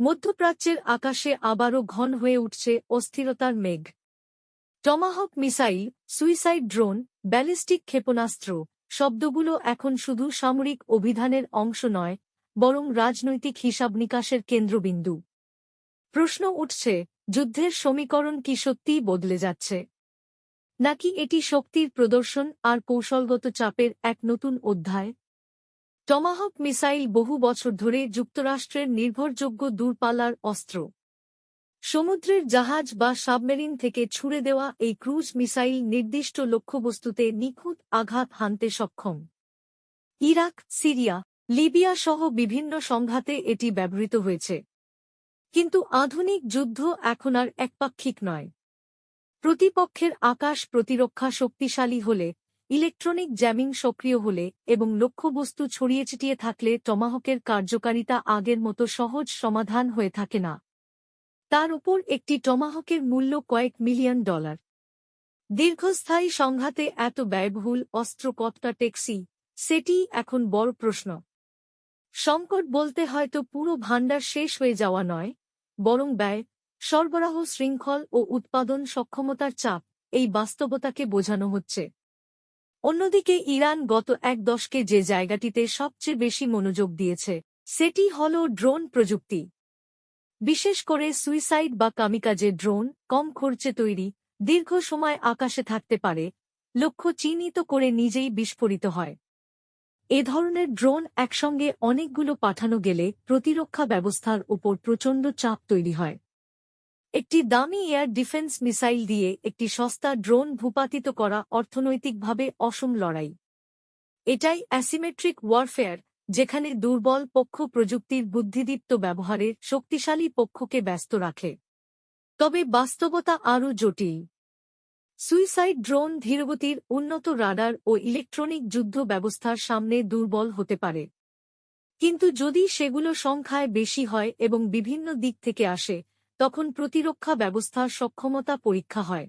মধ্যপ্রাচ্যের আকাশে আবারও ঘন হয়ে উঠছে অস্থিরতার মেঘ। Tomahawk missile, suicide drone, ballistic ক্ষেপণাস্ত্র শব্দগুলো এখন শুধু সামরিক অভিযানের অংশ নয়, বরং রাজনৈতিক হিসাবনিকাশের কেন্দ্রবিন্দু। প্রশ্ন উঠছে, যুদ্ধের সমীকরণ কি সত্যিই বদলে যাচ্ছে, নাকি এটি শক্তির প্রদর্শন আর কৌশলগত চাপের এক নতুন অধ্যায়? টমাহক মিসাইল বহু বছর ধরে যুক্তরাষ্ট্রের নির্ভরযোগ্য দূরপাল্লার অস্ত্র। সমুদ্রের জাহাজ বা সাবমেরিন থেকে ছুড়ে দেওয়া এই ক্রুজ মিসাইল নির্দিষ্ট লক্ষ্যবস্তুতে নিখুঁত আঘাত হানতে সক্ষম। ইরাক, সিরিয়া, লিবিয়া সহ বিভিন্ন সংঘাতে এটি ব্যবহৃত হয়েছে। কিন্তু আধুনিক যুদ্ধ এখন আর একপাক্ষিক নয়। প্রতিপক্ষের আকাশ প্রতিরক্ষা শক্তিশালী হলে, ইলেকট্রনিক জ্যামিং সক্রিয় হলে এবং লক্ষ্যবস্তু ছড়িয়ে ছিটিয়ে থাকলে টমাহকের কার্যকারিতা আগের মতো সহজ সমাধান হয়ে থাকে না। তার উপর একটি টমাহকের মূল্য কয়েক মিলিয়ন ডলার। দীর্ঘস্থায়ী সংঘাতে এত ব্যয়বহুল অস্ত্র কতটা টেকসই, সেটিই এখন বড় প্রশ্ন। সংকট বলতে হয়তো পুরো ভাণ্ডার শেষ হয়ে যাওয়া নয়, বরং ব্যয়, সরবরাহ শৃঙ্খল ও উৎপাদন সক্ষমতার চাপ, এই বাস্তবতাকে বোঝানো হচ্ছে। অন্যদিকে ইরান গত এক দশকে যে জায়গাটিতে সবচেয়ে বেশি মনোযোগ দিয়েছে, সেটি হল ড্রোন প্রযুক্তি। বিশেষ করে সুইসাইড বা কামিকাজে ড্রোন, কম খরচে তৈরি, দীর্ঘ সময় আকাশে থাকতে পারে, লক্ষ্য চিহ্নিত করে নিজেই বিস্ফোরিত হয়। এ ধরনের ড্রোন একসঙ্গে অনেকগুলো পাঠানো গেলে প্রতিরক্ষা ব্যবস্থার উপর প্রচণ্ড চাপ তৈরি হয়। একটি দামি এয়ার ডিফেন্স মিসাইল দিয়ে একটি সস্তা ড্রোন ভূপাতিত করা অর্থনৈতিকভাবে অসম লড়াই। এটাই অ্যাসিমেট্রিক ওয়ারফেয়ার, যেখানে দুর্বল পক্ষ প্রযুক্তির বুদ্ধিদীপ্ত ব্যবহারে শক্তিশালী পক্ষকে ব্যস্ত রাখে। তবে বাস্তবতা আরও জটিল। সুইসাইড ড্রোন ধীরগতির, উন্নত রাডার ও ইলেকট্রনিক যুদ্ধ ব্যবস্থার সামনে দুর্বল হতে পারে। কিন্তু যদি সেগুলো সংখ্যায় বেশি হয় এবং বিভিন্ন দিক থেকে আসে, তখন প্রতিরক্ষা ব্যবস্থার সক্ষমতা পরীক্ষা হয়।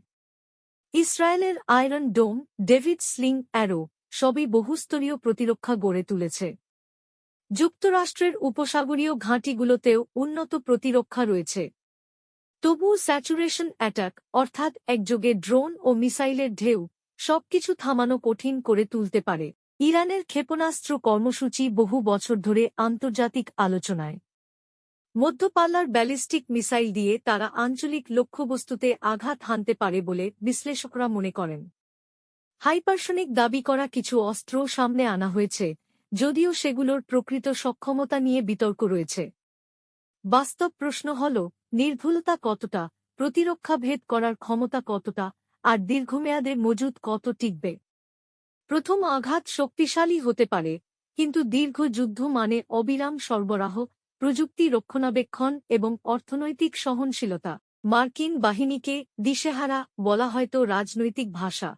ইসরায়েলের আয়রন ডোম, ডেভিড স্লিং অ্যারো সবই বহুস্তরীয় প্রতিরক্ষা গড়ে তুলেছে। যুক্তরাষ্ট্রের উপসাগরীয় ঘাঁটিগুলোতেও উন্নত প্রতিরক্ষা রয়েছে। তবুও স্যাচুরেশন অ্যাটাক, অর্থাৎ একযোগে ড্রোন ও মিসাইলের ঢেউ, সবকিছু থামানো কঠিন করে তুলতে পারে। ইরানের ক্ষেপণাস্ত্র কর্মসূচি বহু বছর ধরে আন্তর্জাতিক আলোচনায়। মধ্যপাল্লার ব্যালিস্টিক মিসাইল দিয়ে তারা আঞ্চলিক লক্ষ্যবস্তুতে আঘাত হানতে পারে বলে বিশ্লেষকরা মনে করেন। হাইপারসনিক দাবি করা কিছু অস্ত্র সামনে আনা হয়েছে, যদিও সেগুলোর প্রকৃত সক্ষমতা নিয়ে বিতর্ক রয়েছে। বাস্তব প্রশ্ন হল, নির্ভুলতা কতটা, প্রতিরক্ষা ভেদ করার ক্ষমতা কতটা, আর দীর্ঘমেয়াদে মজুদ কত টিকবে। প্রথম আঘাত শক্তিশালী হতে পারে, কিন্তু দীর্ঘ যুদ্ধ মানে অবিরাম সরবরাহ, প্রযুক্তি রক্ষণাবেক্ষণ এবং অর্থনৈতিক সহনশীলতা। মার্কিন বাহিনীকে দিশেহারা বলা হয়তো রাজনৈতিক ভাষা।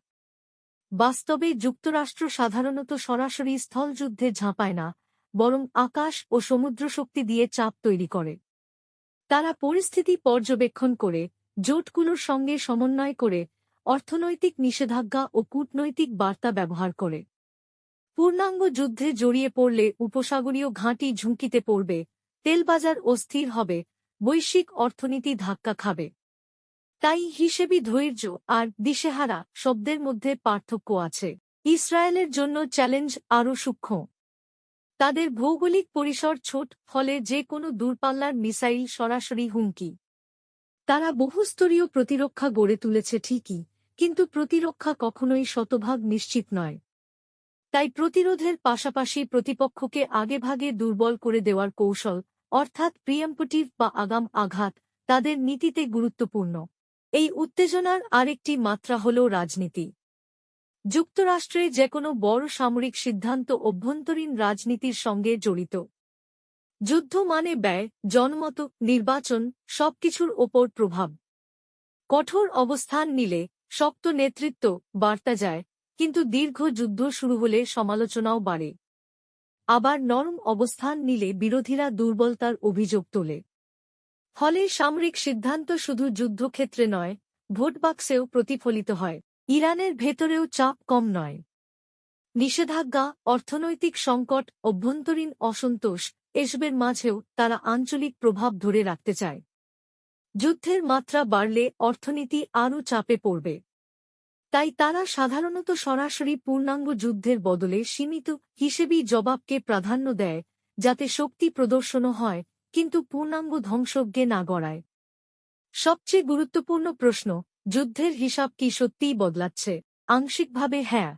বাস্তবে যুক্তরাষ্ট্র সাধারণত সরাসরি স্থলযুদ্ধে ঝাঁপায় না, বরং আকাশ ও সমুদ্রশক্তি দিয়ে চাপ তৈরি করে। তারা পরিস্থিতি পর্যবেক্ষণ করে, জোটগুলোর সঙ্গে সমন্বয় করে, অর্থনৈতিক নিষেধাজ্ঞা ও কূটনৈতিক বার্তা ব্যবহার করে। পূর্ণাঙ্গ যুদ্ধে জড়িয়ে পড়লে উপসাগরীয় ঘাঁটি ঝুঁকিতে পড়বে, তেলবাজার অস্থির হবে, বৈশ্বিক অর্থনীতি ধাক্কা খাবে। তাই হিসেবি ধৈর্য আর দিশেহারা শব্দের মধ্যে পার্থক্য আছে। ইসরায়েলের জন্য চ্যালেঞ্জ আরও সূক্ষ্ম। তাদের ভৌগোলিক পরিসর ছোট, ফলে যে কোনো দূরপাল্লার মিসাইল সরাসরি হুমকি। তারা বহুস্তরীয় প্রতিরক্ষা গড়ে তুলেছে ঠিকই, কিন্তু প্রতিরক্ষা কখনোই শতভাগ নিশ্চিত নয়। তাই প্রতিরোধের পাশাপাশি প্রতিপক্ষকে আগেভাগে দুর্বল করে দেওয়ার কৌশল, অর্থাৎ প্রিএম্পটিভ বা আগাম আঘাত, তাদের নীতিতে গুরুত্বপূর্ণ। এই উত্তেজনার আরেকটি মাত্রা হল রাজনীতি। যুক্তরাষ্ট্রে যেকোনো বড় সামরিক সিদ্ধান্ত অভ্যন্তরীণ রাজনীতির সঙ্গে জড়িত। যুদ্ধ মানে ব্যয়, জনমত, নির্বাচন, সবকিছুর ওপর প্রভাব। কঠোর অবস্থান নিলে শক্ত নেতৃত্ব বার্তা যায়, কিন্তু দীর্ঘ যুদ্ধ শুরু হলে সমালোচনাও বাড়ে। আবার নরম অবস্থান নিলে বিরোধীরা দুর্বলতার অভিযোগ তোলে। ফলে সামরিক সিদ্ধান্ত শুধু যুদ্ধক্ষেত্রে নয়, ভোটবাক্সেও প্রতিফলিত হয়। ইরানের ভেতরেও চাপ কম নয়। নিষেধাজ্ঞা, অর্থনৈতিক সংকট, অভ্যন্তরীণ অসন্তোষ, এসবের মাঝেও তারা আঞ্চলিক প্রভাব ধরে রাখতে চায়। যুদ্ধের মাত্রা বাড়লে অর্থনীতি আরও চাপে পড়বে। তাই তারা সাধারণত সরাসরি পূর্ণাঙ্গ যুদ্ধের বদলে সীমিত হিসেবেই জবাবকে প্রাধান্য দেয়, যাতে শক্তি প্রদর্শনও হয়, কিন্তু পূর্ণাঙ্গ ধ্বংসজ্ঞে না গড়ায়। সবচেয়ে গুরুত্বপূর্ণ প্রশ্ন, যুদ্ধের হিসাব কি সত্যিই বদলাচ্ছে? আংশিকভাবে হ্যাঁ।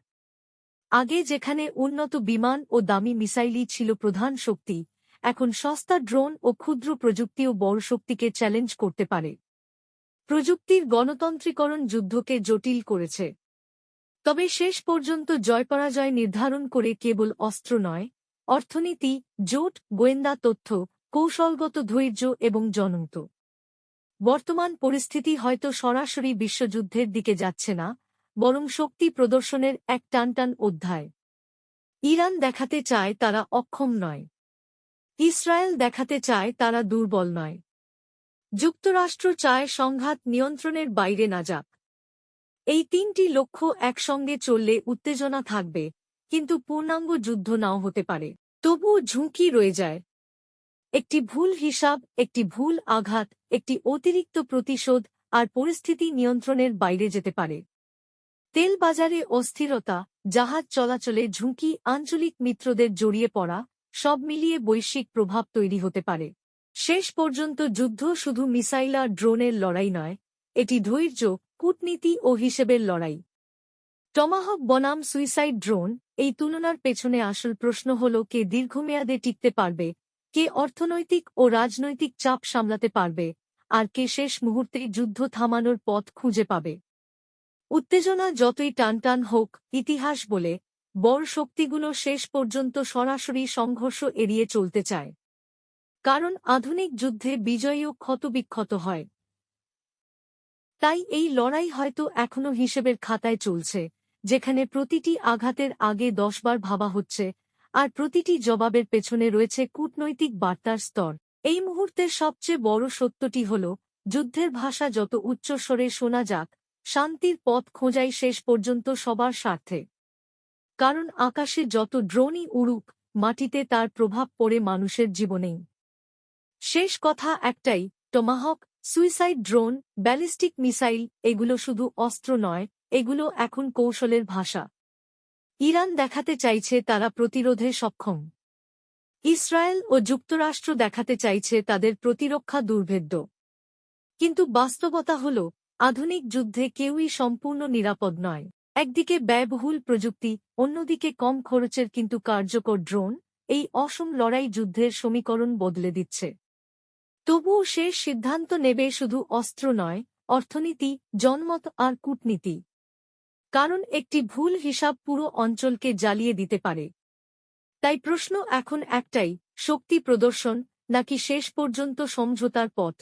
আগে যেখানে উন্নত বিমান ও দামি মিসাইলই ছিল প্রধান শক্তি, এখন সস্তা ড্রোন ও ক্ষুদ্র প্রযুক্তিও বড় শক্তিকে চ্যালেঞ্জ করতে পারে। প্রযুক্তির গণতন্ত্রীকরণ যুদ্ধকে জটিল করেছে। তবে শেষ পর্যন্ত জয়পরাজয় নির্ধারণ করে কেবল অস্ত্র নয়, অর্থনীতি, জোট, গোয়েন্দা তথ্য, কৌশলগত ধৈর্য এবং জনমত। বর্তমান পরিস্থিতি হয়তো সরাসরি বিশ্বযুদ্ধের দিকে যাচ্ছে না, বরং শক্তি প্রদর্শনের এক টানটান অধ্যায়। ইরান দেখাতে চায় তারা অক্ষম নয়। ইসরায়েল দেখাতে চায় তারা দুর্বল নয়। যুক্তরাষ্ট্র চায় সংঘাত নিয়ন্ত্রণের বাইরে না যাক। এই তিনটি লক্ষ্য একসঙ্গে চললে উত্তেজনা থাকবে, কিন্তু পূর্ণাঙ্গ যুদ্ধ নাও হতে পারে। তবুও ঝুঁকি রয়ে যায়। একটি ভুল হিসাব, একটি ভুল আঘাত, একটি অতিরিক্ত প্রতিশোধ, আর পরিস্থিতি নিয়ন্ত্রণের বাইরে যেতে পারে। তেল বাজারে অস্থিরতা, জাহাজ চলাচলে ঝুঁকি, আঞ্চলিক মিত্রদের জড়িয়ে পড়া, সব মিলিয়ে বৈশ্বিক প্রভাব তৈরি হতে পারে। শেষ পর্যন্ত যুদ্ধ শুধু মিসাইল আর ড্রোনের লড়াই নয়, এটি ধৈর্য, কূটনীতি ও হিসেবের লড়াই। টমাহক বনাম সুইসাইড ড্রোন, এই তুলনার পেছনে আসল প্রশ্ন হল কে দীর্ঘমেয়াদে টিকতে পারবে, কে অর্থনৈতিক ও রাজনৈতিক চাপ সামলাতে পারবে, আর কে শেষ মুহূর্তে যুদ্ধ থামানোর পথ খুঁজে পাবে। উত্তেজনা যতই টানটান হোক, ইতিহাস বলে, বড় শক্তিগুলো শেষ পর্যন্ত সরাসরি সংঘর্ষ এড়িয়ে চলতে চায়। কারণ আধুনিক যুদ্ধে বিজয়ীও ক্ষতবিক্ষত হয়। তাই এই লড়াই হয়তো এখনও হিসেবের খাতায় চলছে, যেখানে প্রতিটি আঘাতের আগে 10 বার ভাবা হচ্ছে, আর প্রতিটি জবাবের পেছনে রয়েছে কূটনৈতিক বার্তার স্তর। এই মুহূর্তের সবচেয়ে বড় সত্যটি হল, যুদ্ধের ভাষা যত উচ্চস্বরে শোনা যাক, শান্তির পথ খোঁজাই শেষ পর্যন্ত সবার স্বার্থে। কারণ আকাশে যত ড্রোনই উড়ুক, মাটিতে তার প্রভাব পড়ে মানুষের জীবনেই। শেষ কথা একটাই, Tomahawk, suicide drone, ballistic missile, এগুলো শুধু অস্ত্র নয়, এগুলো এখন কৌশলের ভাষা। ইরান দেখাতে চাইছে তারা প্রতিরোধে সক্ষম। ইসরায়েল ও যুক্তরাষ্ট্র দেখাতে চাইছে তাদের প্রতিরক্ষা দুর্ভেদ্য। কিন্তু বাস্তবতা হল, আধুনিক যুদ্ধে কেউই সম্পূর্ণ নিরাপদ নয়। একদিকে ব্যয়বহুল প্রযুক্তি, অন্যদিকে কম খরচের কিন্তু কার্যকর ড্রোন, এই অসম লড়াই যুদ্ধের সমীকরণ বদলে দিচ্ছে। তবুও শেষ সিদ্ধান্ত নেবে শুধু অস্ত্র নয়, অর্থনীতি, জনমত আর কূটনীতি। কারণ একটি ভুল হিসাব পুরো অঞ্চলকে জ্বালিয়ে দিতে পারে। তাই প্রশ্ন এখন একটাই, শক্তি প্রদর্শন নাকি শেষ পর্যন্ত সমঝোতার পথ?